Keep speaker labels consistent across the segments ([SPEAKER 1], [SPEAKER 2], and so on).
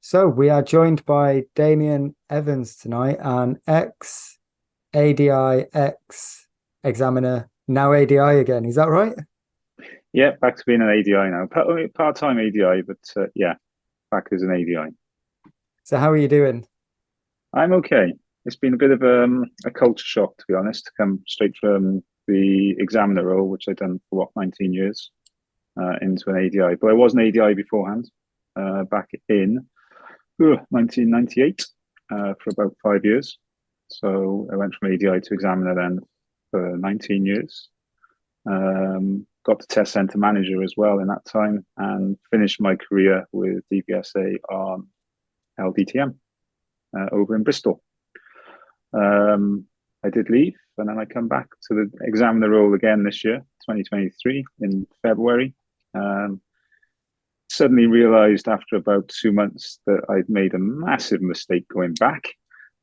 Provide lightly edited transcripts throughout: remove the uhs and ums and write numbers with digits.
[SPEAKER 1] So we are joined by Damian Evans tonight, an ex-ADI, ex-examiner, now ADI again. Is that right?
[SPEAKER 2] Yeah, back to being an ADI now. Part-time ADI, but yeah, back as an ADI.
[SPEAKER 1] So how are you doing?
[SPEAKER 2] I'm okay. It's been a bit of a culture shock, to be honest, to come straight from the examiner role, which I've done for 19 years, into an ADI. But I was an ADI beforehand, back in 1998, for about 5 years. So I went from ADI to examiner then for 19 years. Got to test center manager as well in that time and finished my career with DVSA on LDTM over in Bristol. I did leave and then I come back to the examiner role again this year, 2023 in February. Suddenly realized after about 2 months that I'd made a massive mistake going back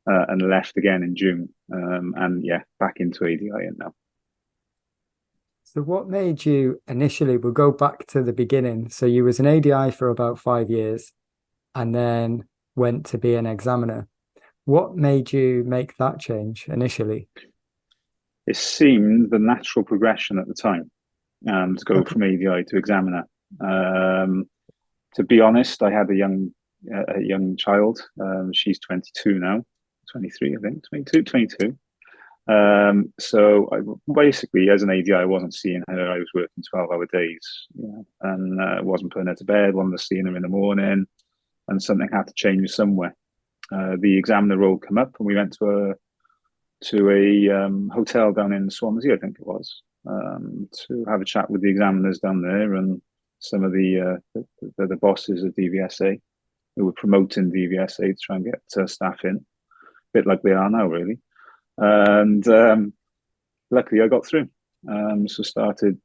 [SPEAKER 2] and left again in June. And yeah, back into ADI now.
[SPEAKER 1] So what made you initially, we'll go back to the beginning. So you was an ADI for about 5 years and then went to be an examiner. What made you make that change initially?
[SPEAKER 2] It seemed the natural progression at the time to go
[SPEAKER 1] Okay.
[SPEAKER 2] from ADI to examiner. Um, to be honest, I had a young child. She's 22 now, 23, I think, 22, 22. So basically, as an ADI, I wasn't seeing her. I was working 12-hour days, and wasn't putting her to bed. Wanted to see her in the morning, and something had to change somewhere. The examiner role come up, and we went to a hotel down in Swansea, I think it was, to have a chat with the examiners down there and some of the bosses of DVSA who were promoting DVSA to try and get staff in, a bit like they are now, really. And luckily, I got through. So started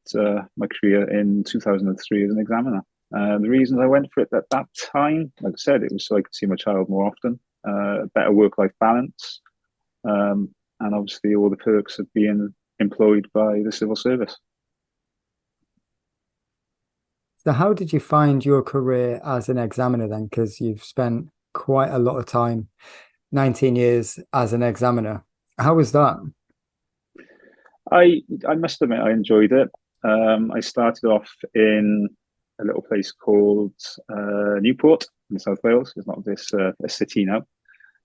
[SPEAKER 2] my career in 2003 as an examiner. The reasons I went for it at that time, like I said, it was so I could see my child more often, better work-life balance, um, and obviously all the perks of being employed by the civil service.
[SPEAKER 1] So how did you find your career as an examiner then? Because you've spent quite a lot of time, 19 years as an examiner. How was that?
[SPEAKER 2] I must admit I enjoyed it. I started off in a little place called Newport in South Wales. It's not this a city now.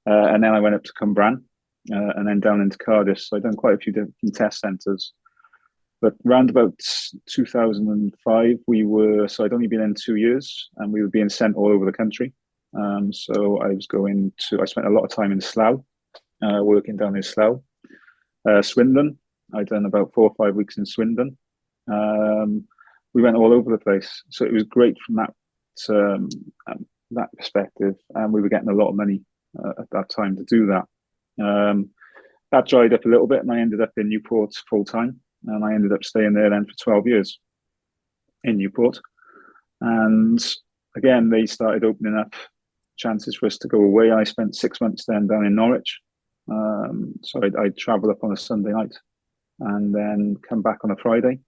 [SPEAKER 2] And then I went up to Cwmbran and then down into Cardiff. So I've done quite a few different test centres. But round about 2005, so I'd only been in 2 years and we were being sent all over the country. So I spent a lot of time in Slough, working down in Slough, Swindon. I'd done about 4 or 5 weeks in Swindon. Um, we went all over the place. So it was great from um, that perspective. And we were getting a lot of money at that time to do that. Um, that dried up a little bit, and I ended up in Newport full time. And I ended up staying there then for 12 years in Newport. And again, they started opening up chances for us to go away. I spent 6 months then down in Norwich. So I'd travel up on a Sunday night and then come back on a Friday.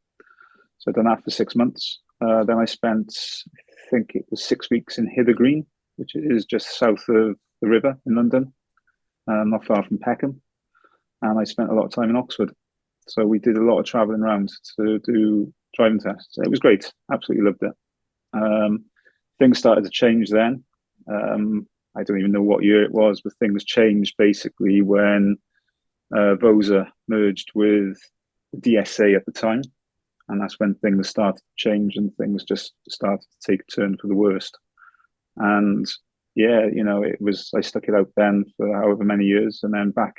[SPEAKER 2] So I'd done that for 6 months. Then I spent, I think it was 6 weeks in Hither Green, which is just south of the river in London, not far from Peckham. And I spent a lot of time in Oxford. So we did a lot of traveling around to do driving tests. It was great. Absolutely loved it. Things started to change then. I don't even know what year it was, but things changed basically when VOSA merged with DSA at the time. And that's when things started to change and things just started to take a turn for the worst. And yeah, I stuck it out then for however many years. And then back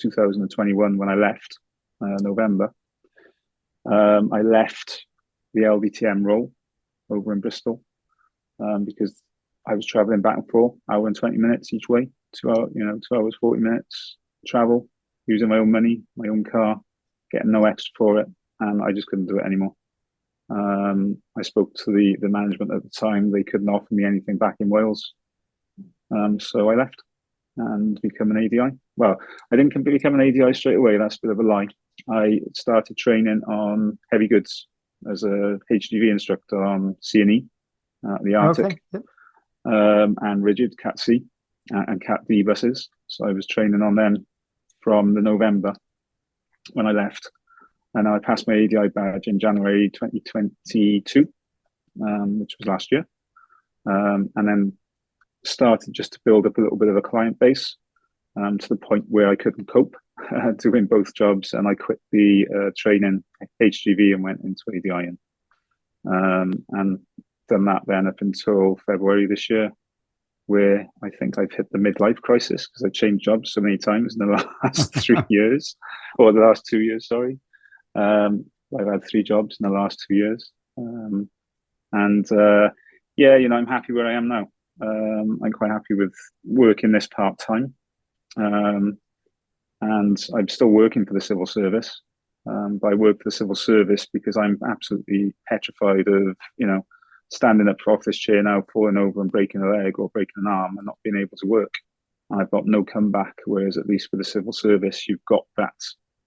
[SPEAKER 2] 2021, when I left, November, I left the LDTM role over in Bristol because I was traveling back and forth, hour and 20 minutes each way, 2 hours, 40 minutes travel, using my own money, my own car, getting no extra for it. And I just couldn't do it anymore. I spoke to the management at the time. They couldn't offer me anything back in Wales. So I left and become an ADI. Well, I didn't become an ADI straight away. That's a bit of a lie. I started training on heavy goods as a HGV instructor on C&E, the
[SPEAKER 1] Okay.
[SPEAKER 2] Arctic.
[SPEAKER 1] Yep.
[SPEAKER 2] and rigid Cat C and Cat D buses. So I was training on them from the November when I left, and I passed my ADI badge in January 2022, which was last year, and then started just to build up a little bit of a client base, to the point where I couldn't cope doing both jobs, and I quit the training HGV and went into ADI, and done that then up until February this year, where I think I've hit the midlife crisis because I've changed jobs so many times in the last 3 years, or the last 2 years, sorry. I've had 3 jobs in the last 2 years. And yeah, I'm happy where I am now. I'm quite happy with working this part time. And I'm still working for the civil service. But I work for the civil service because I'm absolutely petrified of, standing up off this chair now, falling over and breaking a leg or breaking an arm and not being able to work. And I've got no comeback. Whereas at least with the civil service, you've got that,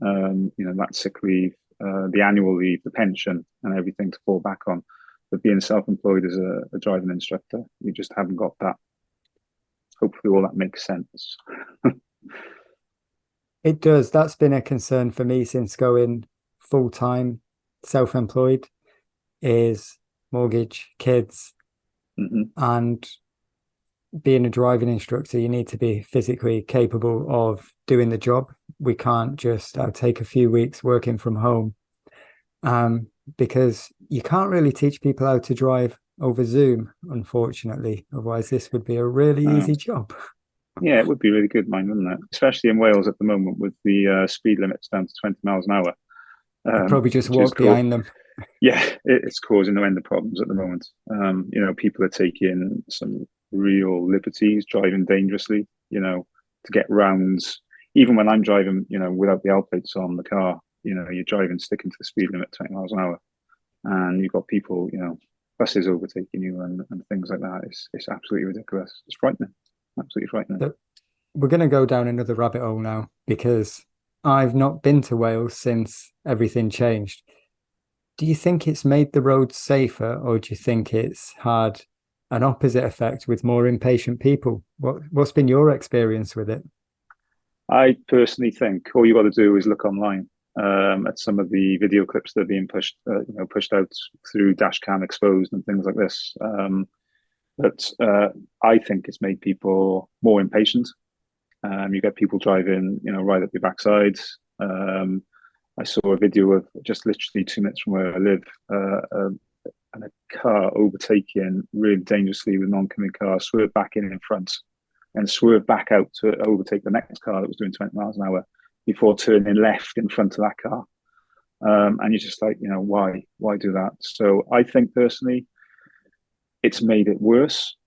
[SPEAKER 2] that sick leave, the annual leave, the pension, and everything to fall back on. But being self-employed as a driving instructor, you just haven't got that. Hopefully, all that makes sense.
[SPEAKER 1] It does. That's been a concern for me since going full-time self-employed, is mortgage, kids, and being a driving instructor, you need to be physically capable of doing the job. We can't just take a few weeks working from home, because you can't really teach people how to drive over Zoom, unfortunately. Otherwise, this would be a really easy job.
[SPEAKER 2] Yeah, it would be really good, wouldn't it? Especially in Wales at the moment with the speed limits down to 20 miles an hour.
[SPEAKER 1] Probably just walk behind them.
[SPEAKER 2] Yeah, it's causing no end of problems at the moment. People are taking some real liberties, driving dangerously, to get rounds. Even when I'm driving, without the L plates on the car, you're driving, sticking to the speed limit, 20 miles an hour. And you've got people, buses overtaking you and things like that. It's absolutely ridiculous. It's frightening. Absolutely frightening.
[SPEAKER 1] So we're going to go down another rabbit hole now, because I've not been to Wales since everything changed. Do you think it's made the roads safer, or do you think it's had an opposite effect with more impatient people? What's been your experience with it?
[SPEAKER 2] I personally think all you got to do is look online at some of the video clips that are being pushed out through Dashcam Exposed and things like this. But I think it's made people more impatient. You get people driving, right up your backside. I saw a video of just literally 2 minutes from where I live, and a car overtaking really dangerously with an oncoming car, swerved back in front, and swerved back out to overtake the next car that was doing 20 miles an hour before turning left in front of that car. And you're just like, why do that? So I think personally, it's made it worse.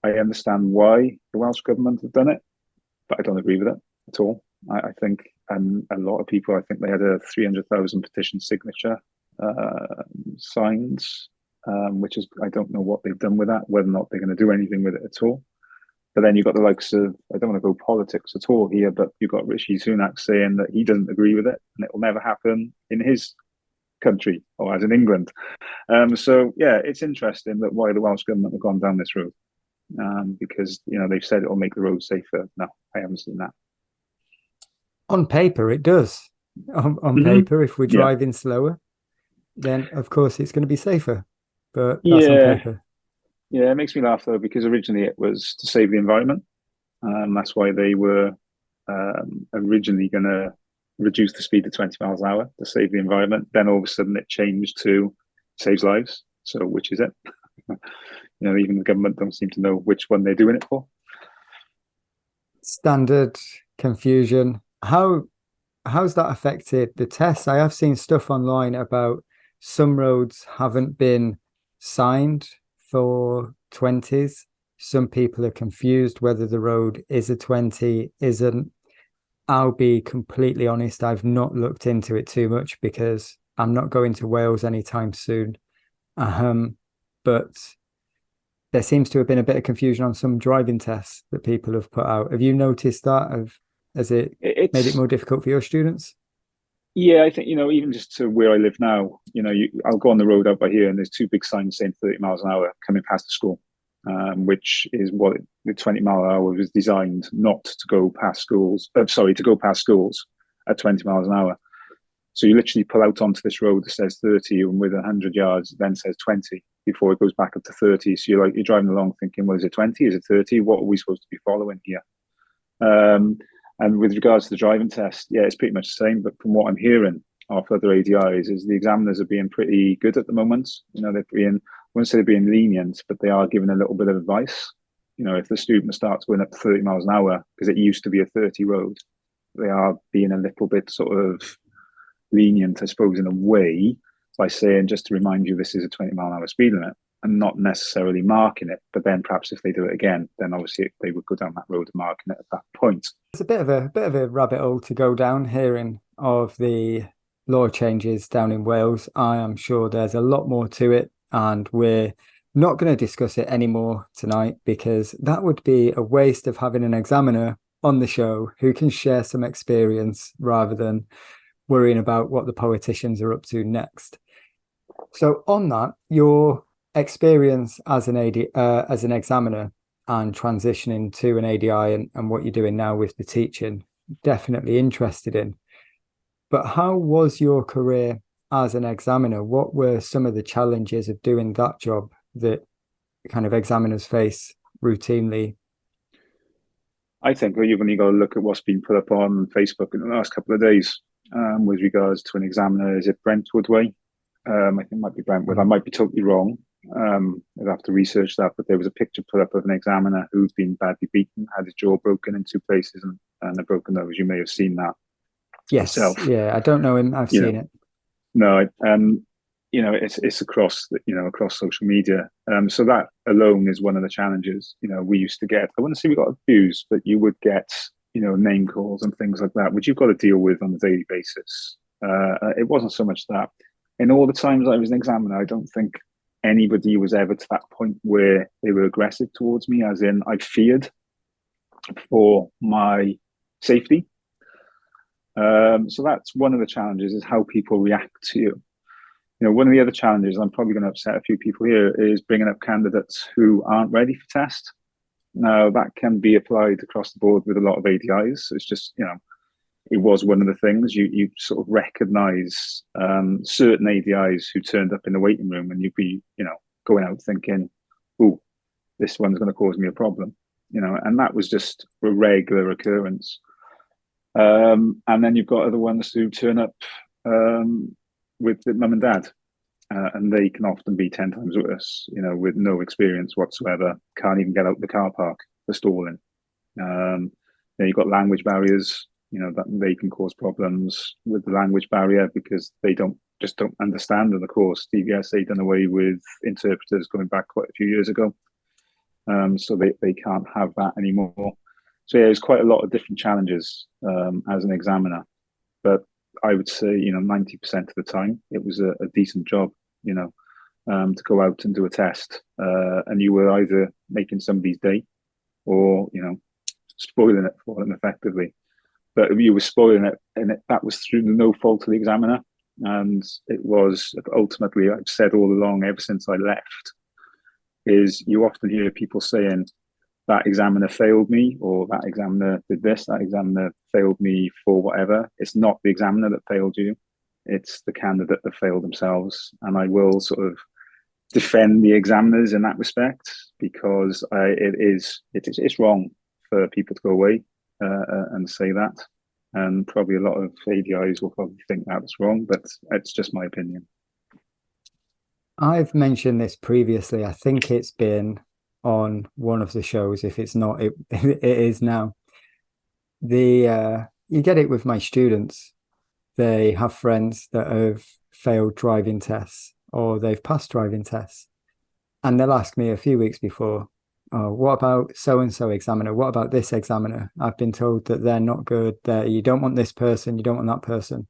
[SPEAKER 2] I understand why the Welsh government have done it, but I don't agree with it at all. I think, and a lot of people, I think they had a 300,000 petition signature signs, which is, I don't know what they've done with that, whether or not they're going to do anything with it at all. But then you've got the likes of, I don't want to go politics at all here, but you've got Rishi Sunak saying that he doesn't agree with it and it will never happen in his country, or as in England. So yeah, it's interesting that why the Welsh government have gone down this road, because they've said it will make the road safer. No, I haven't seen that.
[SPEAKER 1] On paper, it does. On paper, if we're driving slower, then of course it's going to be safer. But that's on paper.
[SPEAKER 2] Yeah, it makes me laugh though, because originally it was to save the environment. That's why they were originally going to reduce the speed to 20 miles an hour to save the environment. Then all of a sudden it changed to saves lives. So which is it? Even the government don't seem to know which one they're doing it for.
[SPEAKER 1] Standard confusion. How's that affected the tests? I have seen stuff online about some roads haven't been signed for 20s. Some people are confused whether the road is a 20, isn't. I'll be completely honest, I've not looked into it too much because I'm not going to Wales anytime soon. But there seems to have been a bit of confusion on some driving tests that people have put out. Have you noticed that? Has it made it more difficult for your students?
[SPEAKER 2] Yeah, I think, even just to where I live now, I'll go on the road out by here and there's 2 big signs saying 30 miles an hour coming past the school. which is what the 20-mile-an-hour was designed not to go past schools. To go past schools at 20 miles an hour. So you literally pull out onto this road that says 30, and with 100 yards, it then says 20 before it goes back up to 30. So you're driving along thinking, well, is it 20? Is it 30? What are we supposed to be following here? And with regards to the driving test, yeah, it's pretty much the same. But from what I'm hearing off other ADIs, is the examiners are being pretty good at the moment. They're being, I wouldn't say they're being lenient, but they are giving a little bit of advice. If the student starts going up to 30 miles an hour, because it used to be a 30 road, they are being a little bit sort of lenient, I suppose, in a way, by saying, just to remind you, this is a 20-mile-an-hour speed limit, and not necessarily marking it. But then perhaps if they do it again, then obviously they would go down that road of marking it at that point.
[SPEAKER 1] It's a bit of a rabbit hole to go down, hearing of the law changes down in Wales. I am sure there's a lot more to it, and we're not going to discuss it anymore tonight, because that would be a waste of having an examiner on the show who can share some experience rather than worrying about what the politicians are up to next. So on that, your experience as an examiner and transitioning to an ADI and what you're doing now with the teaching, definitely interested in. But how was your career as an examiner? What were some of the challenges of doing that job that kind of examiners face routinely?
[SPEAKER 2] I think you've only got to look at what's been put up on Facebook in the last couple of days with regards to an examiner. Is it Brentwood way? I think it might be Brentwood. I might be totally wrong. I'd have to research that. But there was a picture put up of an examiner who'd been badly beaten, had his jaw broken in 2 places, and a broken nose. You may have seen that.
[SPEAKER 1] Yes.
[SPEAKER 2] Yourself.
[SPEAKER 1] Yeah, I don't know him. I've seen it.
[SPEAKER 2] No, it's across across social media. So that alone is one of the challenges. We used to get, I wouldn't say we got abused, but you would get name calls and things like that, which you've got to deal with on a daily basis. It wasn't so much that. In all the times I was an examiner, I don't think anybody was ever to that point where they were aggressive towards me, as in I feared for my safety. So that's one of the challenges, is how people react to you. One of the other challenges, I'm probably going to upset a few people here, is bringing up candidates who aren't ready for test. Now, that can be applied across the board with a lot of ADIs. It's just, it was one of the things you sort of recognize certain ADIs who turned up in the waiting room, and you'd be, going out thinking, oh, this one's going to cause me a problem, and that was just a regular occurrence. And then you've got other ones who turn up with mum and dad, and they can often be 10 times worse, with no experience whatsoever, can't even get out the car park for stalling. Then you've got language barriers, that they can cause problems with the language barrier because they don't understand. And of course, DVSA done away with interpreters going back quite a few years ago. So they can't have that anymore. So yeah, there's quite a lot of different challenges as an examiner, but I would say 90% of the time it was a decent job, to go out and do a test, and you were either making somebody's day or spoiling it for them effectively. But you were spoiling it, and that was through no fault of the examiner. And it was ultimately, I've said all along, ever since I left, is you often hear people saying, that examiner failed me, or that examiner did this, that examiner failed me for whatever. It's not the examiner that failed you. It's the candidate that failed themselves. And I will sort of defend the examiners in that respect, because it's wrong for people to go away and say that. And probably a lot of ADIs will probably think that's wrong, but it's just my opinion.
[SPEAKER 1] I've mentioned this previously. I think it's been on one of the shows. If it's not, it is now. You get it with my students. They have friends that have failed driving tests, or they've passed driving tests, and they'll ask me a few weeks before, oh, what about so-and-so examiner? What about this examiner? I've been told that they're not good, that you don't want this person, you don't want that person.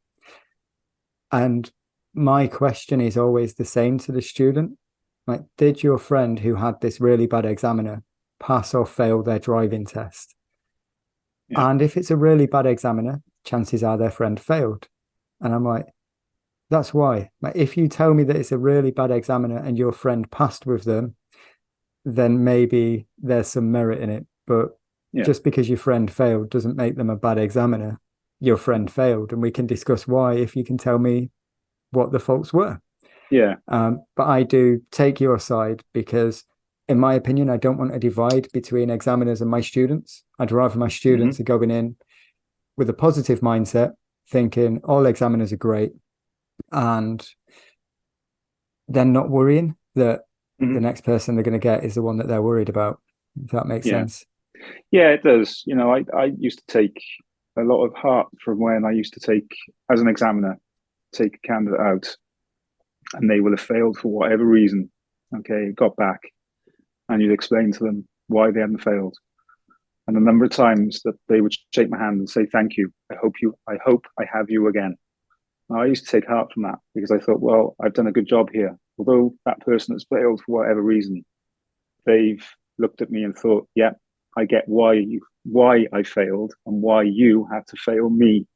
[SPEAKER 1] And my question is always the same to the student. Like, did your friend who had this really bad examiner pass or fail their driving test? Yeah. And if it's a really bad examiner, chances are their friend failed. And I'm like, that's why. Like, if you tell me that it's a really bad examiner and your friend passed with them, then maybe there's some merit in it. But
[SPEAKER 2] Yeah.
[SPEAKER 1] just because your friend failed doesn't make them a bad examiner. Your friend failed, and we can discuss why if you can tell me what the faults were.
[SPEAKER 2] Yeah.
[SPEAKER 1] But I do take your side because, in my opinion, I don't want a divide between examiners and my students. I'd rather my students are going in with a positive mindset, thinking all examiners are great, and then not worrying that the next person they're going to get is the one that they're worried about. If that makes
[SPEAKER 2] Yeah.
[SPEAKER 1] sense.
[SPEAKER 2] Yeah, it does. I used to take a lot of heart from when I used to take, as an examiner, take a candidate out and they will have failed for whatever reason. Okay, got back and you'd explain to them why they hadn't failed. And the number of times that they would shake my hand and say, thank you. I hope I have you again. Now, I used to take heart from that because I thought, well, I've done a good job here. Although that person has failed for whatever reason, they've looked at me and thought, yeah, I get why I failed and why you had to fail me.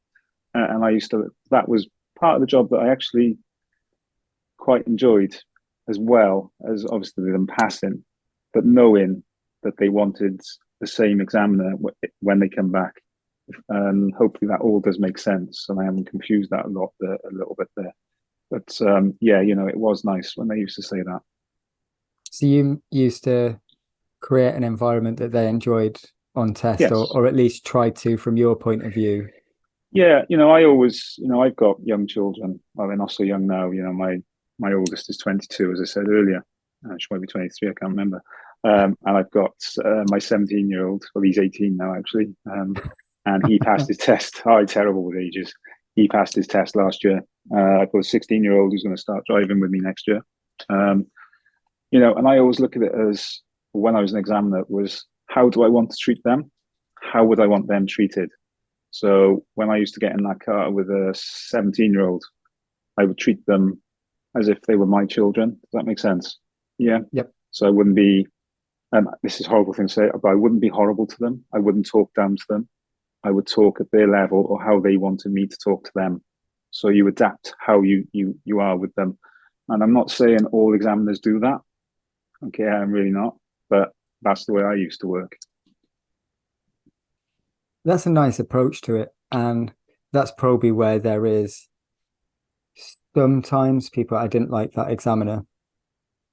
[SPEAKER 2] And that was part of the job that I actually quite enjoyed, as well as obviously them passing, but knowing that they wanted the same examiner when they come back. And hopefully that all does make sense. And I haven't confused that a little bit there. But yeah, it was nice when they used to say that.
[SPEAKER 1] So you used to create an environment that they enjoyed on test,
[SPEAKER 2] Yes.
[SPEAKER 1] or at least tried to from your point of view.
[SPEAKER 2] Yeah, I always, I've got young children. Well, they're not so young now. My oldest is 22, as I said earlier. She might be 23, I can't remember. And I've got my 17-year-old. Well, he's 18 now, actually. And he passed his test. I'm terrible with ages. He passed his test last year. I've got a 16-year-old who's going to start driving with me next year. And I always look at it as, when I was an examiner, was how do I want to treat them? How would I want them treated? So when I used to get in that car with a 17-year-old, I would treat them as if they were my children. Does that make sense? Yeah.
[SPEAKER 1] Yep.
[SPEAKER 2] So I wouldn't be, this is a horrible thing to say, but I wouldn't be horrible to them. I wouldn't talk down to them. I would talk at their level or how they wanted me to talk to them. So you adapt how you are with them. And I'm not saying all examiners do that. Okay, I'm really not. But that's the way I used to work.
[SPEAKER 1] That's a nice approach to it. And that's probably where there is sometimes people, I didn't like that examiner.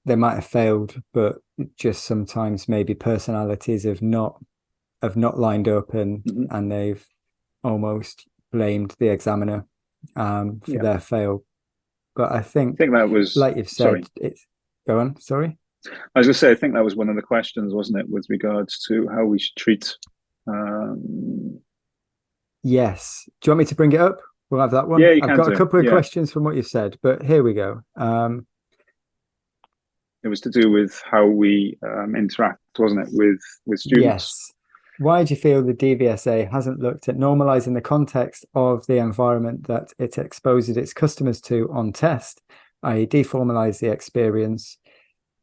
[SPEAKER 1] They might have failed, but just sometimes maybe personalities have not lined up, and they've almost blamed the examiner for their fail. But I think
[SPEAKER 2] that was,
[SPEAKER 1] like you've said,
[SPEAKER 2] sorry.
[SPEAKER 1] It's go on. Sorry.
[SPEAKER 2] I was going to say, I think that was one of the questions, wasn't it, with regards to how we should treat.
[SPEAKER 1] Yes. Do you want me to bring it up? We'll have that one.
[SPEAKER 2] Yeah, you
[SPEAKER 1] I've
[SPEAKER 2] can
[SPEAKER 1] got
[SPEAKER 2] do.
[SPEAKER 1] a couple of
[SPEAKER 2] Yeah.
[SPEAKER 1] questions from what you've said, but here we go.
[SPEAKER 2] It was to do with how we interact, wasn't it, with students?
[SPEAKER 1] Yes. Why do you feel the DVSA hasn't looked at normalizing the context of the environment that it exposes its customers to on test, i.e., deformalize the experience,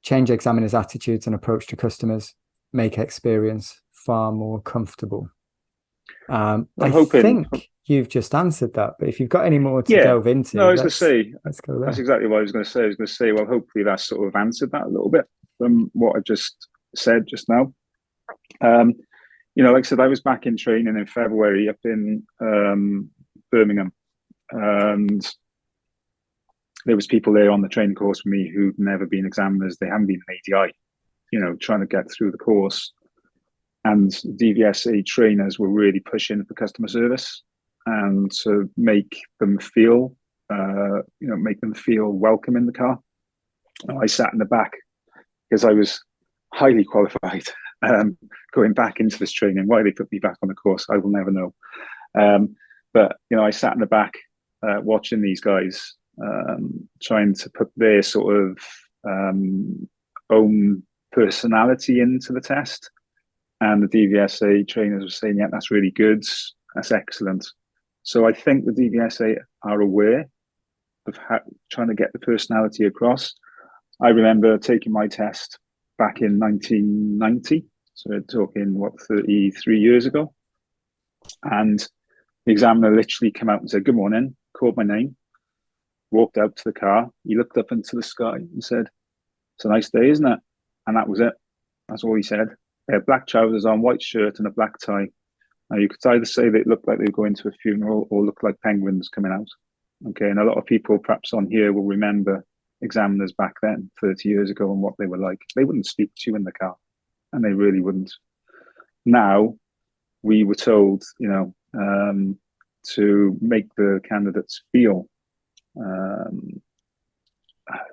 [SPEAKER 1] change examiners' attitudes and approach to customers, make experience far more comfortable? I think you've just answered that, but if you've got any more to delve into,
[SPEAKER 2] no, I was going to say,
[SPEAKER 1] let's go there.
[SPEAKER 2] That's exactly what I was going to say. I was going to say, well, hopefully that sort of answered that a little bit from what I just said just now. Like I said, I was back in training in February up in Birmingham, and there was people there on the training course with me who'd never been examiners. They hadn't been an ADI, trying to get through the course. And DVSA trainers were really pushing for customer service and to make them feel, welcome in the car. And I sat in the back because I was highly qualified going back into this training. Why they put me back on the course, I will never know. But I sat in the back watching these guys trying to put their sort of own personality into the test. And the DVSA trainers were saying, yeah, that's really good. That's excellent. So I think the DVSA are aware of trying to get the personality across. I remember taking my test back in 1990. So we're talking, 33 years ago. And the examiner literally came out and said, good morning, called my name, walked out to the car. He looked up into the sky and said, it's a nice day, isn't it? And that was it. That's all he said. They had black trousers on, white shirt, and a black tie. Now you could either say they looked like they were going to a funeral or looked like penguins coming out. Okay, and a lot of people perhaps on here will remember examiners back then, 30 years ago, and what they were like. They wouldn't speak to you in the car, and they really wouldn't. Now, we were told, to make the candidates feel,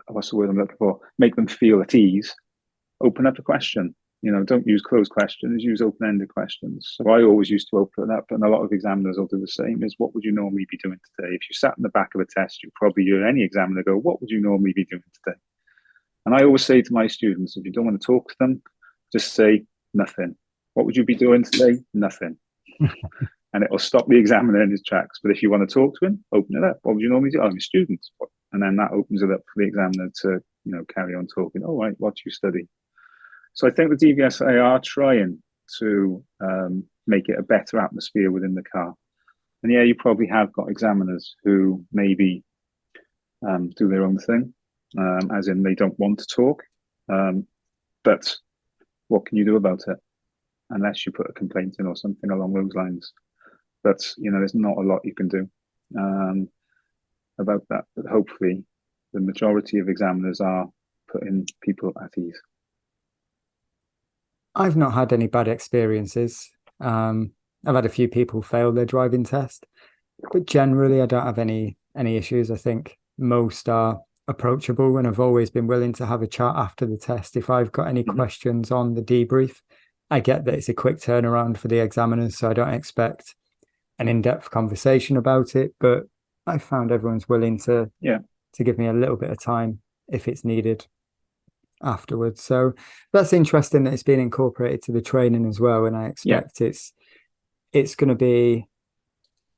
[SPEAKER 2] what's the word I'm looking for? Make them feel at ease. Open up a question. Don't use closed questions, use open-ended questions. So I always used to open it up, and a lot of examiners will do the same, is what would you normally be doing today? If you sat in the back of a test, you'd probably hear any examiner go, what would you normally be doing today? And I always say to my students, if you don't want to talk to them, just say nothing. What would you be doing today? Nothing. And it'll stop the examiner in his tracks. But if you want to talk to him, open it up. What would you normally do? I'm a student. And then that opens it up for the examiner to, carry on talking. All right, what do you study? So I think the DVSA are trying to make it a better atmosphere within the car. And yeah, you probably have got examiners who maybe do their own thing, as in they don't want to talk. But what can you do about it? Unless you put a complaint in or something along those lines. But, there's not a lot you can do about that. But hopefully the majority of examiners are putting people at ease.
[SPEAKER 1] I've not had any bad experiences. I've had a few people fail their driving test, but generally I don't have any issues. I think most are approachable, and I've always been willing to have a chat after the test. If I've got any questions on the debrief, I get that it's a quick turnaround for the examiners, so I don't expect an in-depth conversation about it, but I found everyone's willing to give me a little bit of time if it's needed afterwards. So that's interesting that it's been incorporated to the training as well, and I expect it's going to be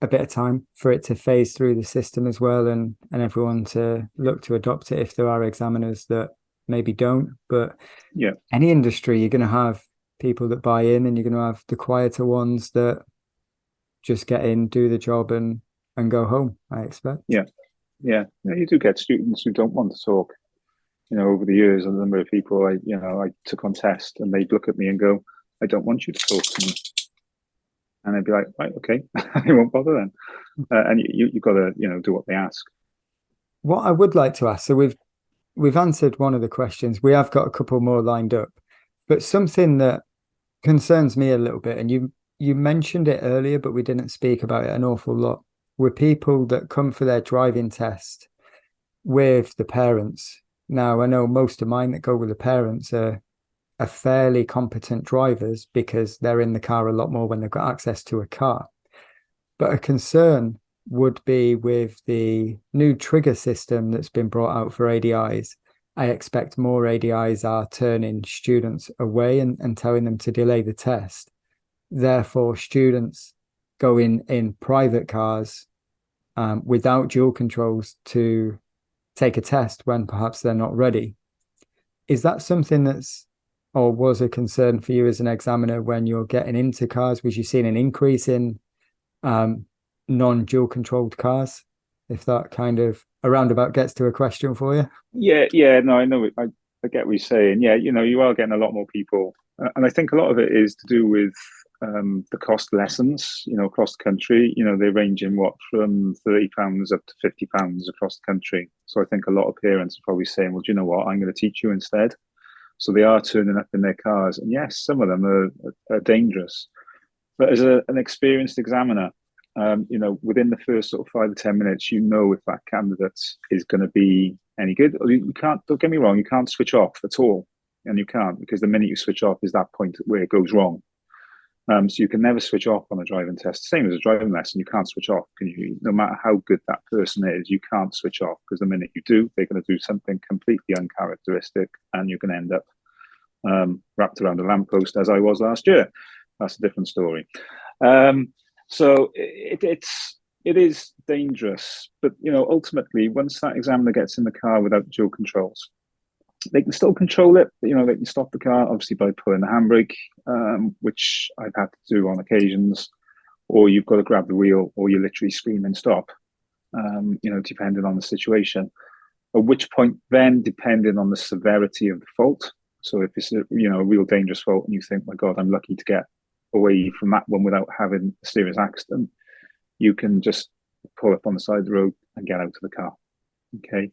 [SPEAKER 1] a bit of time for it to phase through the system as well, and everyone to look to adopt it if there are examiners that maybe don't. But any industry, you're going to have people that buy in, and you're going to have the quieter ones that just get in, do the job, and go home, I expect.
[SPEAKER 2] Yeah, you do get students who don't want to talk. Over the years, a number of people I took on test, and they'd look at me and go, I don't want you to talk to me. And I'd be like, right, okay, I won't bother then. And you've got to, do what they ask.
[SPEAKER 1] What I would like to ask, so we've answered one of the questions. We have got a couple more lined up, but something that concerns me a little bit, and you mentioned it earlier, but we didn't speak about it an awful lot, were people that come for their driving test with the parents. Now, I know most of mine that go with the parents are fairly competent drivers because they're in the car a lot more when they've got access to a car. But a concern would be with the new trigger system that's been brought out for ADIs. I expect more ADIs are turning students away and telling them to delay the test. Therefore, students go in private cars without dual controls to take a test when perhaps they're not ready. Is that something that's, or was a concern for you as an examiner when you're getting into cars? Was you seeing an increase in non-dual controlled cars? If that kind of a roundabout gets to a question for you.
[SPEAKER 2] No, I know it. I get what you're saying. You are getting a lot more people, and I think a lot of it is to do with the cost lessons, across the country. They range in from £30 up to £50 across the country. So I think a lot of parents are probably saying, well, do you know what? I'm going to teach you instead. So they are turning up in their cars. And yes, some of them are dangerous. But as an experienced examiner, within the first sort of 5 to 10 minutes, if that candidate is going to be any good. You can't, don't get me wrong, you can't switch off at all. And you can't, because the minute you switch off is that point where it goes wrong. So you can never switch off on a driving test. Same as a driving lesson, you can't switch off. No matter how good that person is, you can't switch off, because the minute you do, they're going to do something completely uncharacteristic, and you're going to end up wrapped around a lamppost, as I was last year. That's a different story. So it is dangerous, but ultimately, once that examiner gets in the car without dual controls, they can still control it. They can stop the car, obviously, by pulling the handbrake, which I've had to do on occasions, or you've got to grab the wheel, or you literally scream and stop, depending on the situation. At which point then, depending on the severity of the fault, So if it's a, a real dangerous fault and you think, my God, I'm lucky to get away from that one without having a serious accident, you can just pull up on the side of the road and get out of the car. Okay.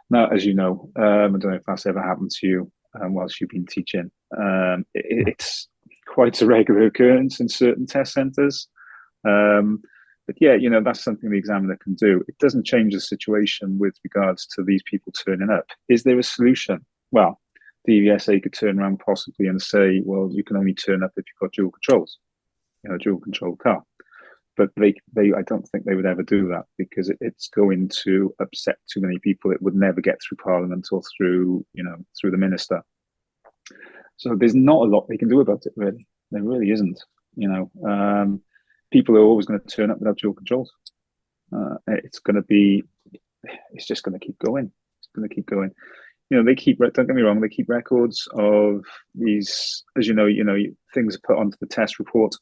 [SPEAKER 2] Now, as you know, I don't know if that's ever happened to you whilst you've been teaching. It's quite a regular occurrence in certain test centres. But yeah, that's something the examiner can do. It doesn't change the situation with regards to these people turning up. Is there a solution? Well, the DVSA could turn around possibly and say, well, you can only turn up if you've got dual controls, dual control car. But I don't think they would ever do that because it's going to upset too many people. It would never get through Parliament or through the minister. So there's not a lot they can do about it, really. There really isn't. People are always going to turn up without dual controls. It's just going to keep going. It's going to keep going. They keep. Don't get me wrong. They keep records of these, as you know, things are put onto the test report.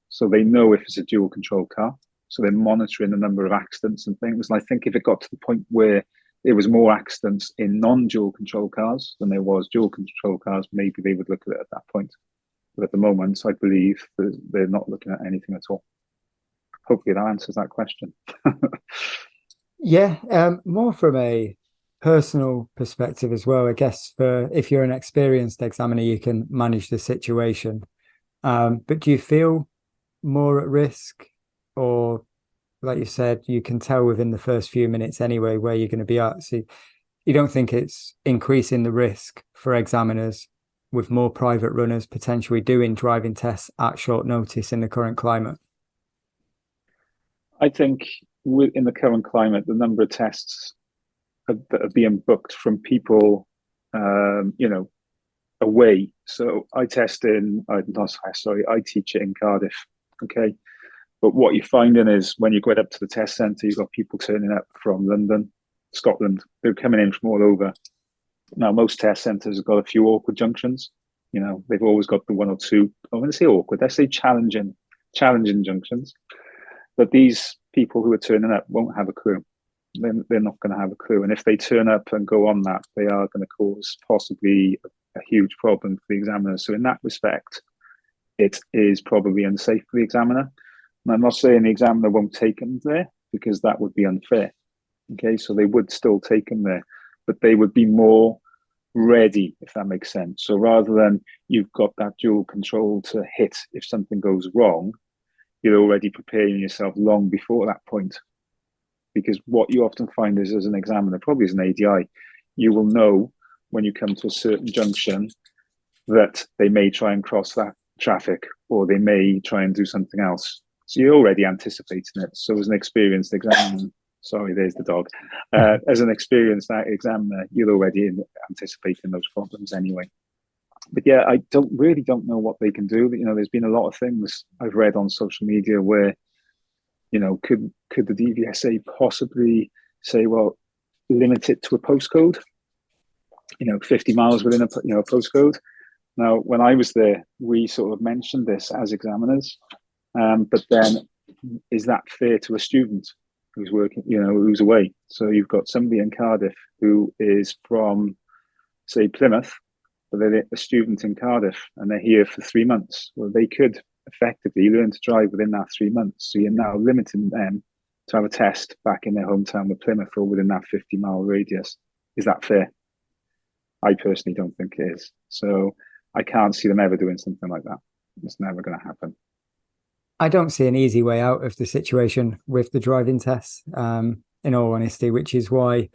[SPEAKER 2] So they know if it's a dual control car. So they're monitoring the number of accidents and things. And I think if it got to the point where there was more accidents in non-dual control cars than there was dual control cars, maybe they would look at it at that point. But at the moment, I believe they're not looking at anything at all. Hopefully that answers that question.
[SPEAKER 1] Yeah, more from a personal perspective as well. I guess if you're an experienced examiner, you can manage the situation. But do you feel more at risk, or like you said, you can tell within the first few minutes anyway where you're going to be at? So you don't think it's increasing the risk for examiners with more private runners potentially doing driving tests at short notice in the current climate?
[SPEAKER 2] I think in the current climate, the number of tests that are being booked from people, away. So I teach it in Cardiff. Okay. But what you're finding is when you get up to the test centre, you've got people turning up from London, Scotland. They're coming in from all over. Now, most test centres have got a few awkward junctions. They've always got the one or two. I'm going to say awkward. I say challenging junctions. But these people who are turning up won't have a clue. They're not going to have a clue. And if they turn up and go on that, they are going to cause possibly a huge problem for the examiner. So in that respect, it is probably unsafe for the examiner. And I'm not saying the examiner won't take them there because that would be unfair. Okay, so they would still take them there, but they would be more ready, if that makes sense. So rather than you've got that dual control to hit if something goes wrong, you're already preparing yourself long before that point. Because what you often find is, as an examiner, probably as an ADI, you will know when you come to a certain junction that they may try and cross that traffic or they may try and do something else. So you're already anticipating it. So as an experienced examiner, sorry, there's the dog. As an experienced examiner, you're already anticipating those problems anyway. But yeah, I don't know what they can do. There's been a lot of things I've read on social media where, could the DVSA possibly say, well, limit it to a postcode, 50 miles within a postcode. Now, when I was there, we sort of mentioned this as examiners, but then is that fair to a student who's working, who's away? So you've got somebody in Cardiff who is from, say, Plymouth, but they're a student in Cardiff and they're here for 3 months. Well, they could effectively learn to drive within that 3 months. So you're now limiting them to have a test back in their hometown with Plymouth or within that 50-mile radius. Is that fair? I personally don't think it is. So I can't see them ever doing something like that. It's never going to happen.
[SPEAKER 1] I don't see an easy way out of the situation with the driving tests, in all honesty, which is why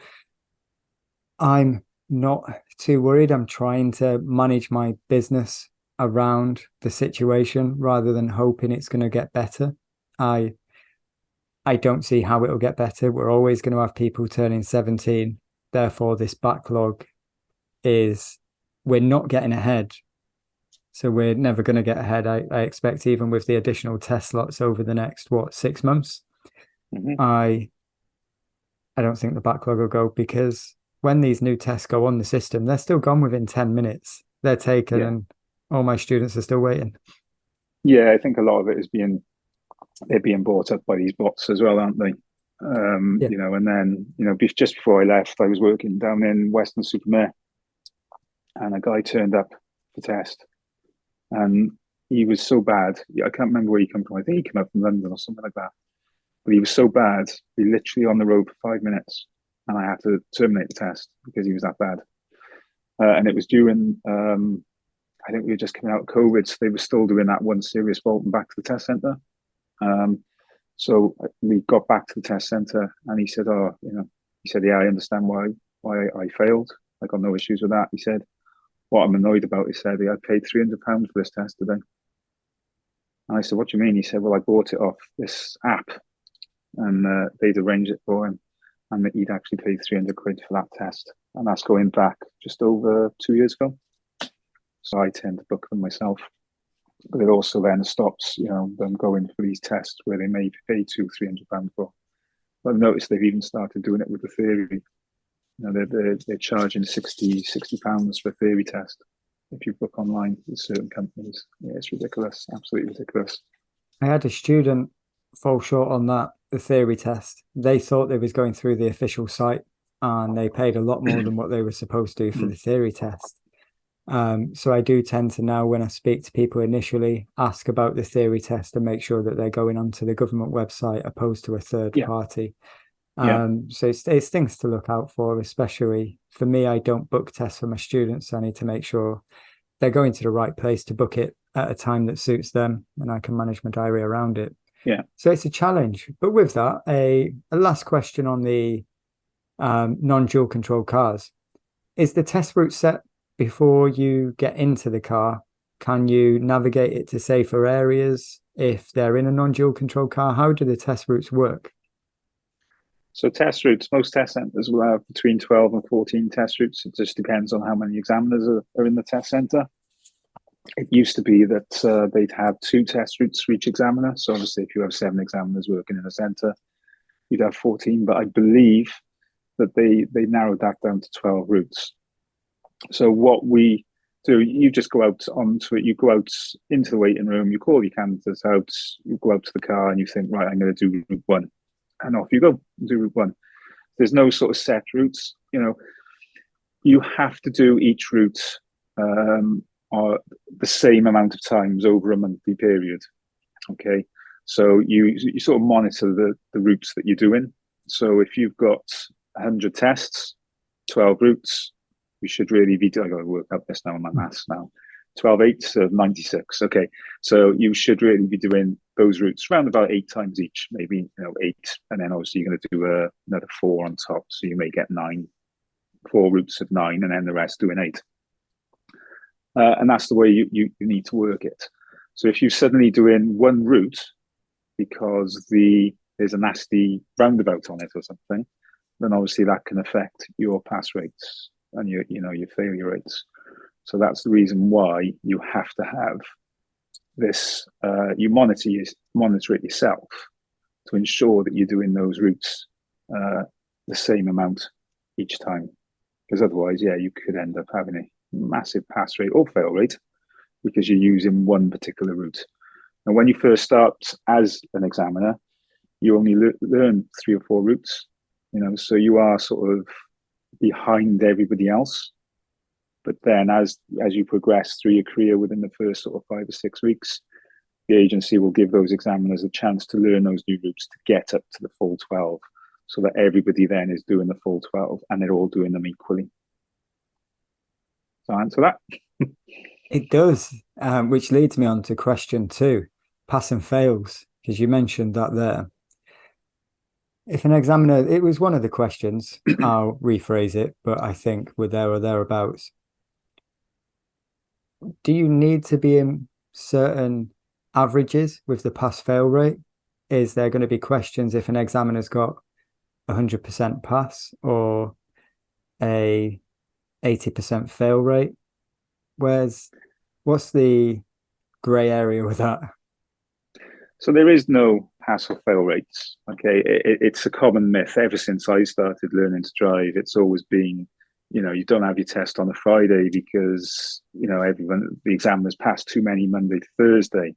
[SPEAKER 1] I'm not too worried. I'm trying to manage my business around the situation rather than hoping it's going to get better. I don't see how it'll get better. We're always going to have people turning 17. Therefore, this backlog we're not getting ahead. So we're never going to get ahead. I expect even with the additional test slots over the next, 6 months, I don't think the backlog will go, because when these new tests go on the system, they're still gone within 10 minutes. They're taken and all my students are still waiting.
[SPEAKER 2] Yeah, I think a lot of it is they're being bought up by these bots as well, aren't they? And then, just before I left, I was working down in Western-super-Mare, and a guy turned up to test, and he was so bad. I can't remember where he came from. I think he came up from London or something like that. But he was so bad, he literally on the road for 5 minutes, and I had to terminate the test because he was that bad. And it was during, I think we were just coming out of COVID, so they were still doing that one serious fault and back to the test centre. So we got back to the test centre, and he said, "Oh, he said, yeah, I understand why I failed. I got no issues with that." He said, "What I'm annoyed about," he said, "I paid £300 for this test today." And I said, "What do you mean?" He said, "Well, I bought it off this app, and they'd arranged it for him, and he'd actually paid £300 for that test." And that's going back just over 2 years ago. So I tend to book them myself. But it also then stops, them going for these tests where they may pay £200-300 for. But I've noticed they've even started doing it with the theory. They're charging £60 for a theory test if you book online with certain companies. Yeah, it's ridiculous, absolutely ridiculous.
[SPEAKER 1] I had a student fall short on that, the theory test. They thought they was going through the official site, and they paid a lot more than what they were supposed to for the theory test. So I do tend to now, when I speak to people initially, ask about the theory test and make sure that they're going onto the government website opposed to a third party. So it's things to look out for, especially for me. I don't book tests for my students. I need to make sure they're going to the right place to book it at a time that suits them, and I can manage my diary around it.
[SPEAKER 2] Yeah.
[SPEAKER 1] So it's a challenge. But with that, a last question on the non-dual control cars. Is the test route set before you get into the car? Can you navigate it to safer areas if they're in a non-dual control car? How do the test routes work?
[SPEAKER 2] So test routes, most test centres will have between 12 and 14 test routes. It just depends on how many examiners are in the test centre. It used to be that they'd have 2 test routes for each examiner. So obviously if you have 7 examiners working in a centre, you'd have 14. But I believe that they narrowed that down to 12 routes. So what we do, you just go out onto it, you go out into the waiting room, you call your candidates out, you go out to the car and you think, right, I'm going to do route 1. And off you go, do route 1. There's no sort of set routes. You have to do each route the same amount of times over a monthly period. Okay, so you sort of monitor the routes that you're doing. So if you've got 100 tests, 12 routes, you should really be doing. I got to work out this now on my maths now. 12 8 of 96. Okay, so you should really be doing those routes around about 8 times each, maybe 8, and then obviously you're going to do another 4 on top, so you may get 4 routes of 9, and then the rest doing 8. And that's the way you need to work it. So if you're suddenly doing one route because there's a nasty roundabout on it or something, then obviously that can affect your pass rates and your failure rates. So that's the reason why you have to have this. You monitor it yourself to ensure that you're doing those routes the same amount each time, because otherwise, you could end up having a massive pass rate or fail rate because you're using one particular route. And when you first start as an examiner, you only learn 3 or 4 routes, so you are sort of behind everybody else. But then as you progress through your career within the first sort of 5 or 6 weeks, the agency will give those examiners a chance to learn those new routes to get up to the full 12, so that everybody then is doing the full 12 and they're all doing them equally. So answer that.
[SPEAKER 1] It does, which leads me on to question 2, pass and fails, because you mentioned that there. If an examiner, it was one of the questions, I'll rephrase it, but I think we're there or thereabouts. Do you need to be in certain averages with the pass fail rate? Is there going to be questions if an examiner's got 100% pass or a 80% fail rate? What's the grey area with that?
[SPEAKER 2] So there is no pass or fail rates. Okay, it's a common myth. Ever since I started learning to drive, it's always been, you don't have your test on a Friday because the examiners pass too many Monday to Thursday.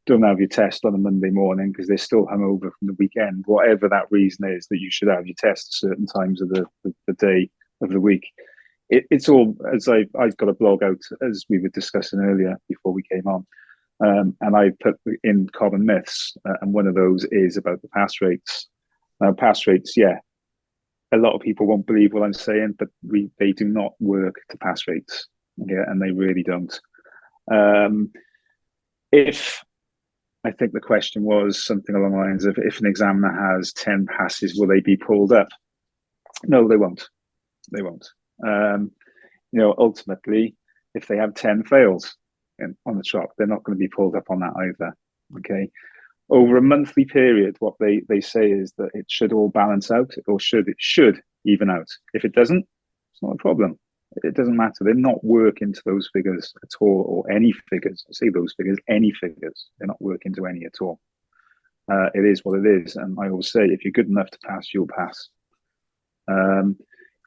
[SPEAKER 2] Don't have your test on a Monday morning because they're still hungover from the weekend. Whatever that reason is that you should have your test at certain times of the day of the week, it's all, as I've got a blog out, as we were discussing earlier before we came on, and I put in common myths, and one of those is about the pass rates. Pass rates, yeah, a lot of people won't believe what I'm saying, but they do not work to pass rates, yeah, and they really don't. Um, if I think the question was something along the lines of, if an examiner has 10 passes, will they be pulled up? No, they won't. They won't. Ultimately, if they have 10 fails on the trot, they're not going to be pulled up on that either. Okay. Over a monthly period, what they say is that it should all balance out, or it should even out. If it doesn't, it's not a problem. It doesn't matter. They're not working to those figures at all, or any figures. I say those figures, any figures. They're not working to any at all. It is what it is. And I always say, if you're good enough to pass, you'll pass. Don't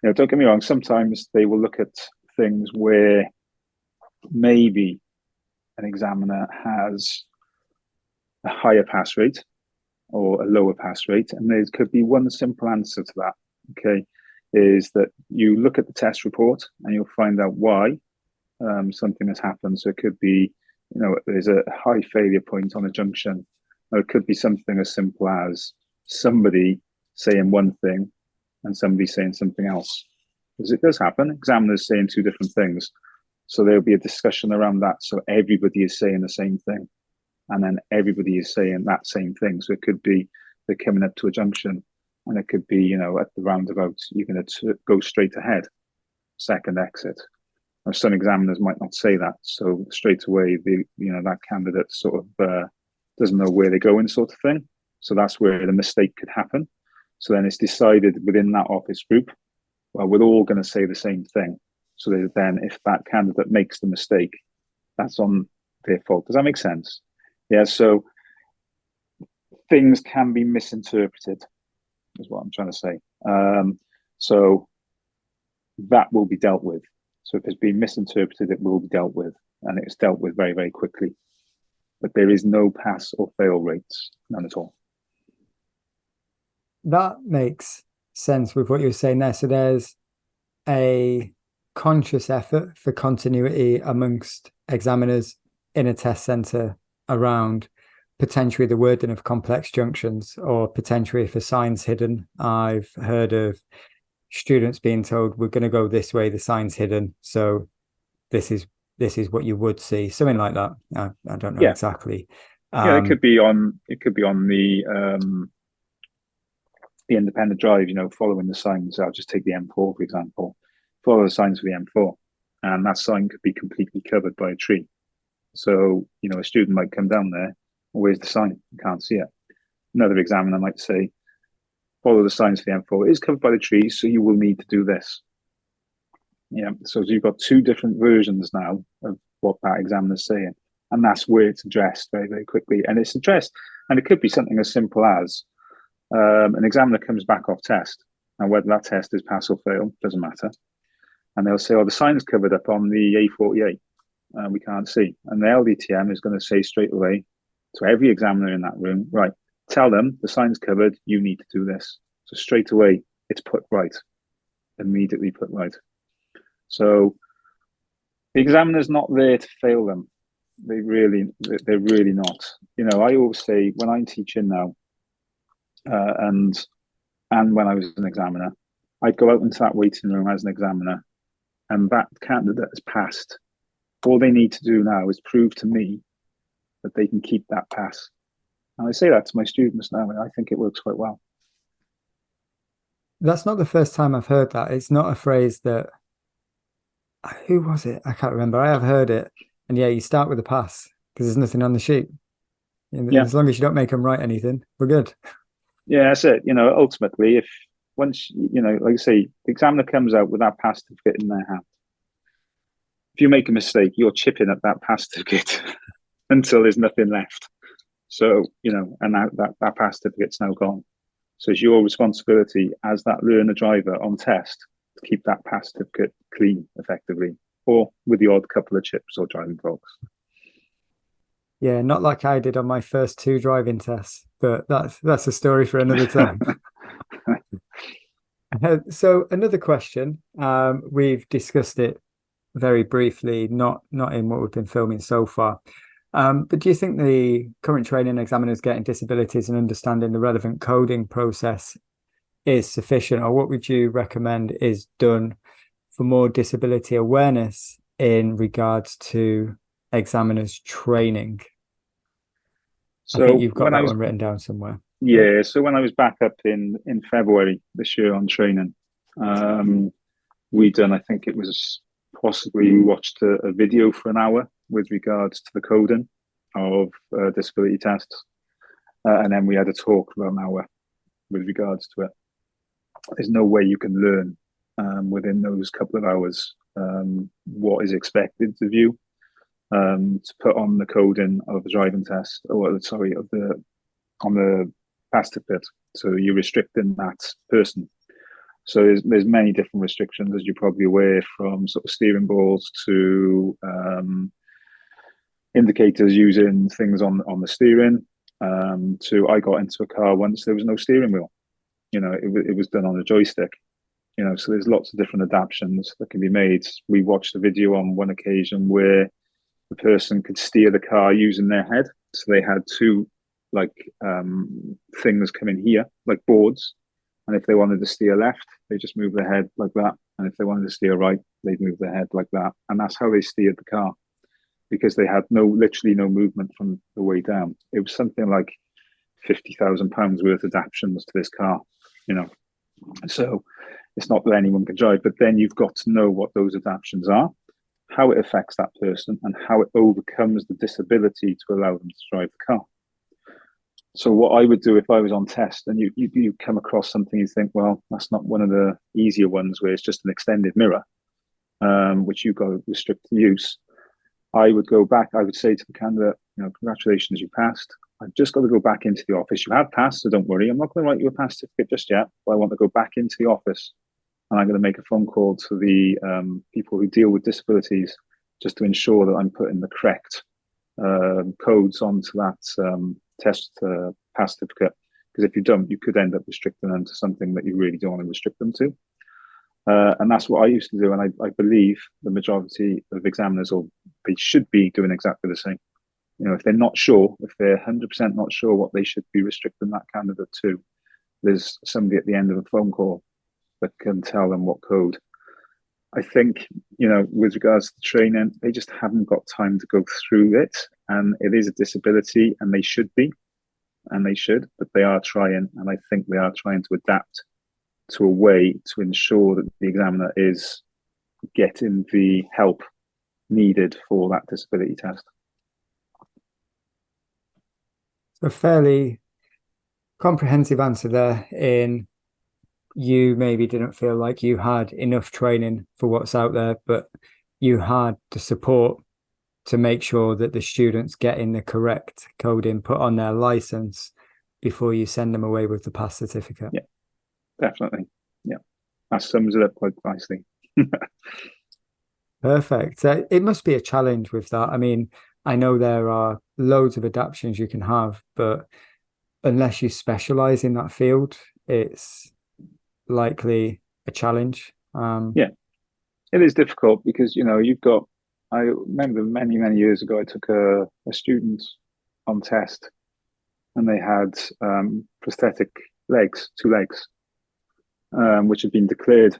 [SPEAKER 2] get me wrong. Sometimes they will look at things where maybe an examiner has a higher pass rate or a lower pass rate, and there could be one simple answer to that. Okay, is that you look at the test report and you'll find out why something has happened. So it could be, there's a high failure point on a junction, or it could be something as simple as somebody saying one thing and somebody saying something else. Because it does happen. Examiners saying two different things. So there'll be a discussion around that. So everybody is saying the same thing. And then everybody is saying that same thing. So it could be they're coming up to a junction, and it could be, at the roundabout, you're going to go straight ahead, second exit. Now, some examiners might not say that. So straight away, that candidate sort of doesn't know where they're going, sort of thing. So that's where the mistake could happen. So then it's decided within that office group, well, we're all going to say the same thing. So then if that candidate makes the mistake, that's on their fault. Does that make sense? Yeah, so things can be misinterpreted, is what I'm trying to say. So that will be dealt with. So if it's been misinterpreted, it will be dealt with, and it's dealt with very, very quickly. But there is no pass or fail rates, none at all.
[SPEAKER 1] That makes sense with what you were saying there. So there's a conscious effort for continuity amongst examiners in a test centre around potentially the wording of complex junctions, or potentially if a sign's hidden. I've heard of students being told, we're going to go this way, the sign's hidden, so this is what you would see, something like that. I don't know exactly.
[SPEAKER 2] It could be on the independent drive, following the signs. I'll just take the M4, for example. Follow the signs for the M4, and that sign could be completely covered by a tree. So, a student might come down there, where's the sign? You can't see it. Another examiner might say, follow the signs for the M4. It is covered by the trees, so you will need to do this. Yeah, so you've got two different versions now of what that examiner's saying. And that's where it's addressed very, very quickly. And it's addressed, and it could be something as simple as an examiner comes back off test, and whether that test is pass or fail, doesn't matter. And they'll say, the sign's covered up on the A48. We can't see. And the LDTM is going to say straight away to every examiner in that room, right, tell them the sign's covered, you need to do this. So straight away, it's put right, immediately put right. So the examiner's not there to fail them. They're really not. I always say, when I'm teaching now, and when I was an examiner, I'd go out into that waiting room as an examiner, and that candidate has passed. All they need to do now is prove to me that they can keep that pass. And I say that to my students now, and I think it works quite well.
[SPEAKER 1] That's not the first time I've heard that. It's not a phrase that, who was it? I can't remember. I have heard it. And yeah, you start with a pass because there's nothing on the sheet. As long as you don't make them write anything, we're good.
[SPEAKER 2] Yeah, that's it. Ultimately, if once, like I say, the examiner comes out with that pass certificate in their hand, if you make a mistake, you're chipping at that pass certificate until there's nothing left. So, and that pass certificate's now gone. So it's your responsibility as that learner driver on test to keep that pass certificate clean, effectively, or with the odd couple of chips or driving faults.
[SPEAKER 1] Yeah, not like I did on my first 2 driving tests, but that's a story for another time. So another question, we've discussed it very briefly, not in what we've been filming so far. But do you think the current training examiners getting disabilities and understanding the relevant coding process is sufficient, or what would you recommend is done for more disability awareness in regards to examiners training? I think
[SPEAKER 2] So
[SPEAKER 1] you've got
[SPEAKER 2] when I
[SPEAKER 1] that
[SPEAKER 2] was
[SPEAKER 1] one written down somewhere. Yeah.
[SPEAKER 2] yeah, so when I was back up in February this year on training, um, we done, I think it was possibly we watched a video for an hour with regards to the coding of disability tests, and then we had a talk for an hour with regards to it. There's no way you can learn within those couple of hours what is expected of you to put on the coding of the driving test, or sorry, of the on the pass bit. So you're restricting that person. So there's many different restrictions, as you're probably aware, from sort of steering balls to indicators using things on the steering. To I got into a car once, there was no steering wheel. It was done on a joystick. So there's lots of different adaptations that can be made. We watched a video on one occasion where the person could steer the car using their head. So they had two like things coming here, like boards. And if they wanted to steer left, they just move their head like that. And if they wanted to steer right, they'd move their head like that. And that's how they steered the car because they had literally no movement from the way down. It was something like £50,000 worth of adaptations to this car, you know. So it's not that anyone can drive, but then you've got to know what those adaptations are, how it affects that person, and how it overcomes the disability to allow them to drive the car. So what I would do if I was on test and you come across something, you think, well, that's not one of the easier ones where it's just an extended mirror, which you've got to restrict the use. I would go back. I would say to the candidate, congratulations, you passed. I've just got to go back into the office. You have passed, so don't worry. I'm not going to write you a pass certificate just yet, but I want to go back into the office and I'm going to make a phone call to the people who deal with disabilities just to ensure that I'm putting the correct codes onto that test pass certificate. Because if you don't, you could end up restricting them to something that you really don't want to restrict them to. And that's what I used to do. And I believe the majority of examiners, or they should be doing exactly the same. If they're not sure, if they're 100% not sure what they should be restricting that candidate to, there's somebody at the end of a phone call that can tell them what code. I think, with regards to training, they just haven't got time to go through it. And it is a disability, and they should be, and they should, but they are trying. And I think they are trying to adapt to a way to ensure that the examiner is getting the help needed for that disability test.
[SPEAKER 1] A fairly comprehensive answer there in you maybe didn't feel like you had enough training for what's out there, but you had the support to make sure that the students getting the correct coding put on their license before you send them away with the pass certificate.
[SPEAKER 2] Yeah, definitely. Yeah, that sums it up quite nicely.
[SPEAKER 1] Perfect. It must be a challenge with that. I mean, I know there are loads of adaptations you can have, but unless you specialize in that field, it's likely a challenge.
[SPEAKER 2] Yeah, it is difficult because you've got. I remember many years ago, I took a student on test, and they had prosthetic legs, two legs, which had been declared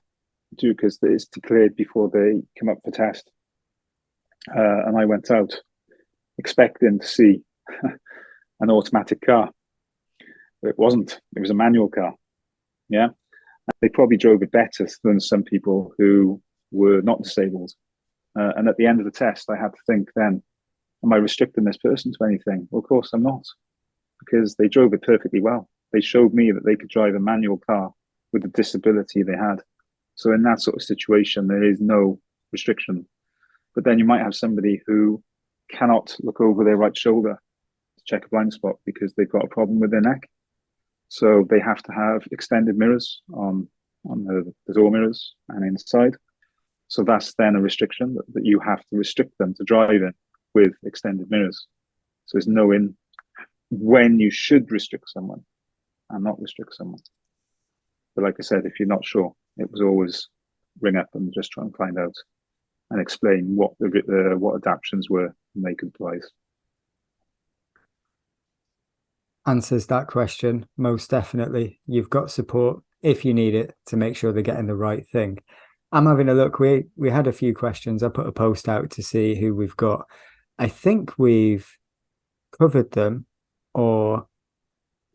[SPEAKER 2] due because it's declared before they come up for test. And I went out expecting to see an automatic car. But it wasn't. It was a manual car. Yeah. And they probably drove it better than some people who were not disabled. And at the end of the test, I had to think then, am I restricting this person to anything? Well, of course I'm not, because they drove it perfectly well. They showed me that they could drive a manual car with the disability they had. So in that sort of situation, there is no restriction. But then you might have somebody who cannot look over their right shoulder to check a blind spot because they've got a problem with their neck. So they have to have extended mirrors on the door mirrors and inside. So that's then a restriction that you have to restrict them to driving with extended mirrors. So it's knowing when you should restrict someone and not restrict someone. But like I said, if you're not sure, it was always ring up and just try and find out and explain what what adaptions were and make advice.
[SPEAKER 1] Answers that question most definitely. You've got support if you need it to make sure they're getting the right thing. I'm having a look. We had a few questions. I put a post out to see who we've got. I think we've covered them or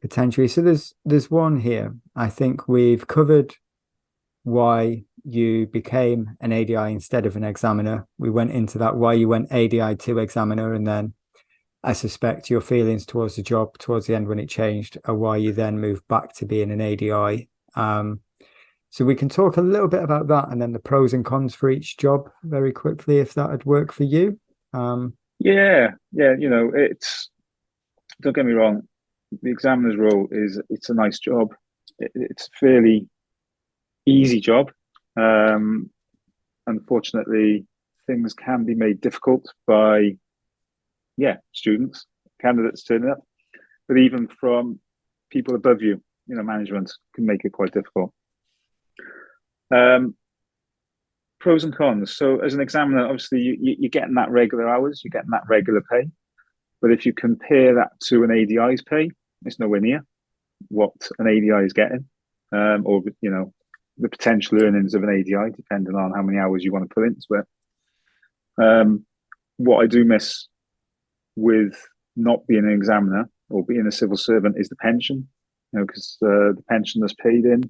[SPEAKER 1] potentially. So there's one here. I think we've covered why you became an ADI instead of an examiner. We went into that, why you went ADI to examiner, and then I suspect your feelings towards the job towards the end when it changed are why you then moved back to being an ADI. So we can talk a little bit about that and then the pros and cons for each job very quickly, if that would work for you.
[SPEAKER 2] Yeah, it's, don't get me wrong, the examiner's role it's a nice job. It's a fairly easy job. Unfortunately, things can be made difficult by students, candidates turning up, but even from people above you, management can make it quite difficult. Pros and cons. So as an examiner, obviously you're getting that regular hours, you're getting that regular pay. But if you compare that to an ADI's pay, it's nowhere near what an ADI is getting, or the potential earnings of an ADI, depending on how many hours you want to put into it. What I do miss with not being an examiner or being a civil servant is the pension, because the pension that's paid in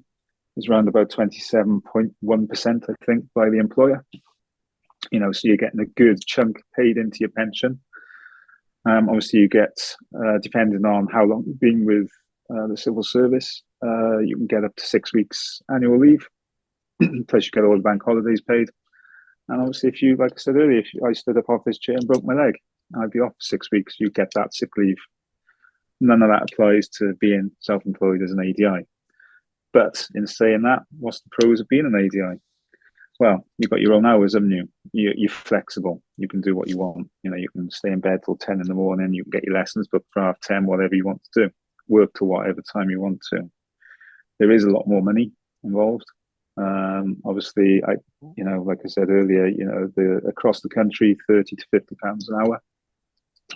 [SPEAKER 2] is around about 27.1%, I think, by the employer. So you're getting a good chunk paid into your pension. Obviously, you get, depending on how long you've been with the civil service, you can get up to 6 weeks annual leave, plus you get all the bank holidays paid. And obviously, if you, like I said earlier, if I stood up off this chair and broke my leg, I'd be off for 6 weeks. You get that sick leave. None of that applies to being self-employed as an ADI. But in saying that, what's the pros of being an ADI? Well, you've got your own hours, haven't you? You're flexible. You can do what you want. You can stay in bed till 10 in the morning. You can get your lessons booked for 10:30, whatever you want to do. Work to whatever time you want to. There is a lot more money involved. Obviously, like I said earlier, across the country, 30 to 50 pounds an hour.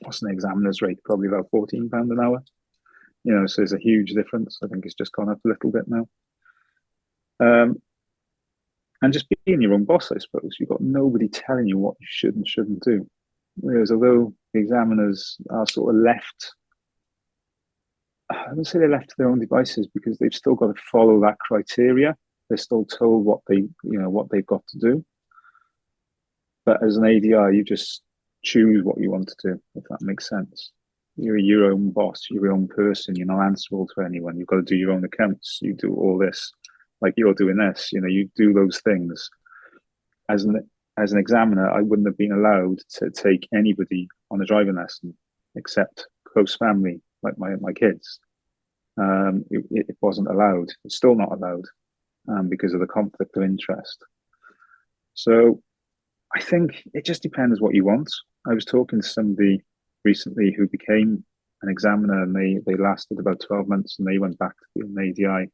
[SPEAKER 2] What's an examiner's rate? Probably about 14 pounds an hour. So there's a huge difference. I think it's just gone up a little bit now. And just being your own boss, I suppose. You've got nobody telling you what you should and shouldn't do. Whereas although the examiners are sort of left, I wouldn't say they're left to their own devices, because they've still got to follow that criteria. They're still told what they've got to do. But as an ADI, you just choose what you want to do, if that makes sense. You're your own boss, you're your own person. You're not answerable to anyone. You've got to do your own accounts. You do all this. Like you're doing this, you do those things. As an examiner, I wouldn't have been allowed to take anybody on a driving lesson except close family, like my kids. It wasn't allowed. It's still not allowed because of the conflict of interest. So I think it just depends what you want. I was talking to somebody recently who became an examiner, and they lasted about 12 months, and they went back to being an ADI.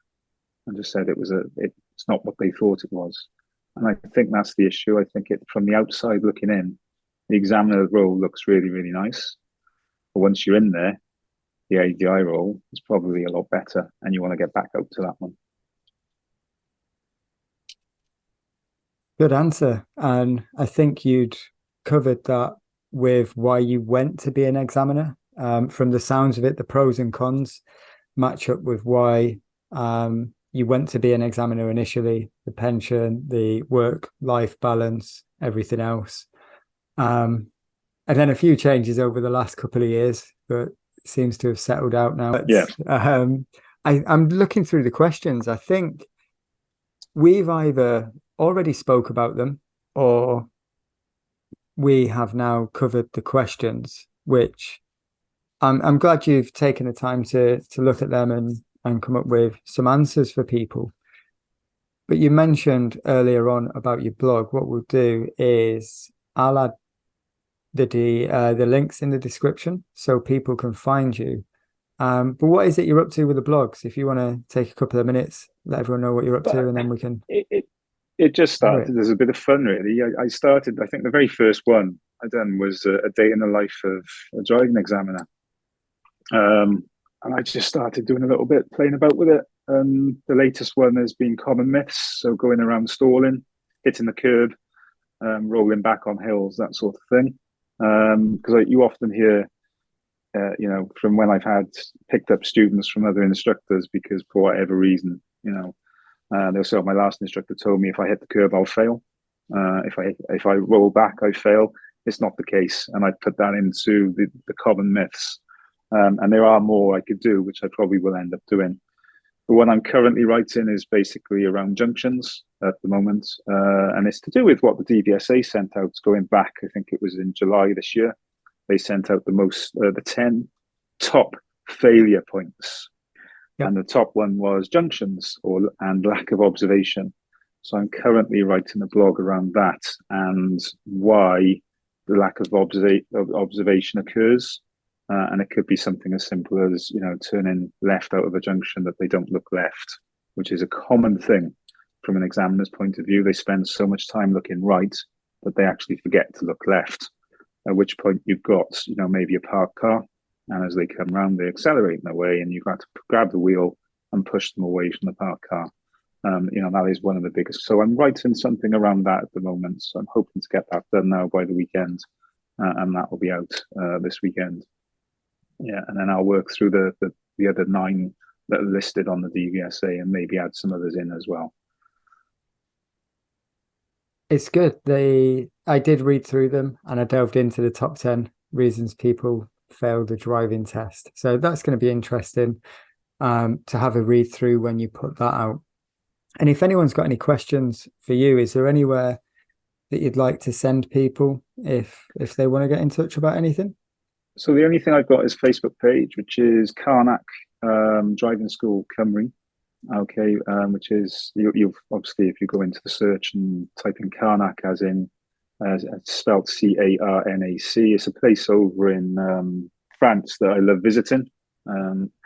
[SPEAKER 2] And just said it's not what they thought it was. And I think that's the issue. I think from the outside looking in, the examiner role looks really, really nice. But once you're in there, the ADI role is probably a lot better, and you want to get back out to that one.
[SPEAKER 1] Good answer. And I think you'd covered that with why you went to be an examiner. From the sounds of it, the pros and cons match up with why you went to be an examiner initially, the pension, the work-life balance, everything else. And then a few changes over the last couple of years, but it seems to have settled out now.
[SPEAKER 2] Yeah.
[SPEAKER 1] I'm looking through the questions. I think we've either already spoke about them or we have now covered the questions, which I'm glad you've taken the time to look at them and come up with some answers for people. But you mentioned earlier on about your blog. What we'll do is I'll add the links in the description so people can find you. But what is it you're up to with the blogs? If you want to take a couple of minutes, let everyone know what you're up to,
[SPEAKER 2] But
[SPEAKER 1] and then we can
[SPEAKER 2] it, it, it just
[SPEAKER 1] hear it.
[SPEAKER 2] started as a bit of fun, really. I started, I think the very first one I done was a day in the life of a driving examiner. And I just started doing a little bit, playing about with it. The latest one has been common myths, so going around stalling, hitting the curb, rolling back on hills, that sort of thing. Because you often hear, from when I've had picked up students from other instructors, because for whatever reason, they'll say, oh, my last instructor told me if I hit the curb, I'll fail. If I roll back, I fail. It's not the case, and I put that into the common myths. And there are more I could do, which I probably will end up doing. The one I'm currently writing is basically around junctions at the moment, and it's to do with what the DVSA sent out going back. I think it was in July this year. They sent out the 10 top failure points,
[SPEAKER 1] Yep.
[SPEAKER 2] and the top one was junctions and lack of observation. So I'm currently writing a blog around that and why the lack of observation occurs. And it could be something as simple as, turning left out of a junction that they don't look left, which is a common thing from an examiner's point of view. They spend so much time looking right that they actually forget to look left, at which point you've got, maybe a parked car. And as they come round, they accelerate in their way and you've got to grab the wheel and push them away from the parked car. That is one of the biggest. So I'm writing something around that at the moment. So I'm hoping to get that done now by the weekend. And that will be out this weekend. Yeah, and then I'll work through the other 9 that are listed on the DVSA and maybe add some others in as well.
[SPEAKER 1] It's good. I did read through them and I delved into the top 10 reasons people fail the driving test. So that's going to be interesting to have a read through when you put that out. And if anyone's got any questions for you, is there anywhere that you'd like to send people if they want to get in touch about anything?
[SPEAKER 2] So the only thing I've got is Facebook page, which is Carnac Driving School Cymru. Okay, which is you've obviously, if you go into the search and type in Carnac as it's spelled Carnac, it's a place over in France that I love visiting.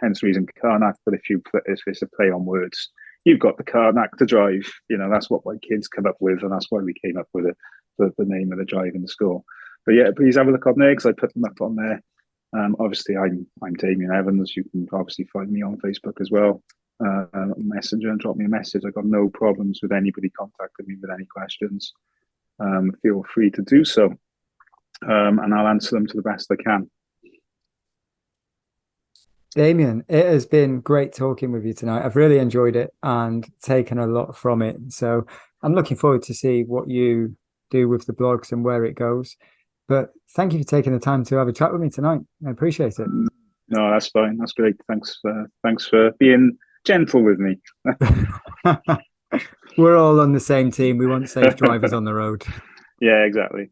[SPEAKER 2] Hence the reason Carnac. But if it's a play on words, you've got the Carnac to drive. That's what my kids come up with, and that's why we came up with it, the name of the driving school. But yeah, please have a look on there because I put them up on there. Obviously, I'm Damian Evans. You can obviously find me on Facebook as well. Messenger and drop me a message. I've got no problems with anybody contacting me with any questions. Feel free to do so, and I'll answer them to the best I can.
[SPEAKER 1] Damian, it has been great talking with you tonight. I've really enjoyed it and taken a lot from it. So I'm looking forward to see what you do with the blogs and where it goes. But thank you for taking the time to have a chat with me tonight. I appreciate it.
[SPEAKER 2] No, that's fine. That's great. Thanks for being gentle with me.
[SPEAKER 1] We're all on the same team. We want safe drivers on the road.
[SPEAKER 2] Yeah, exactly.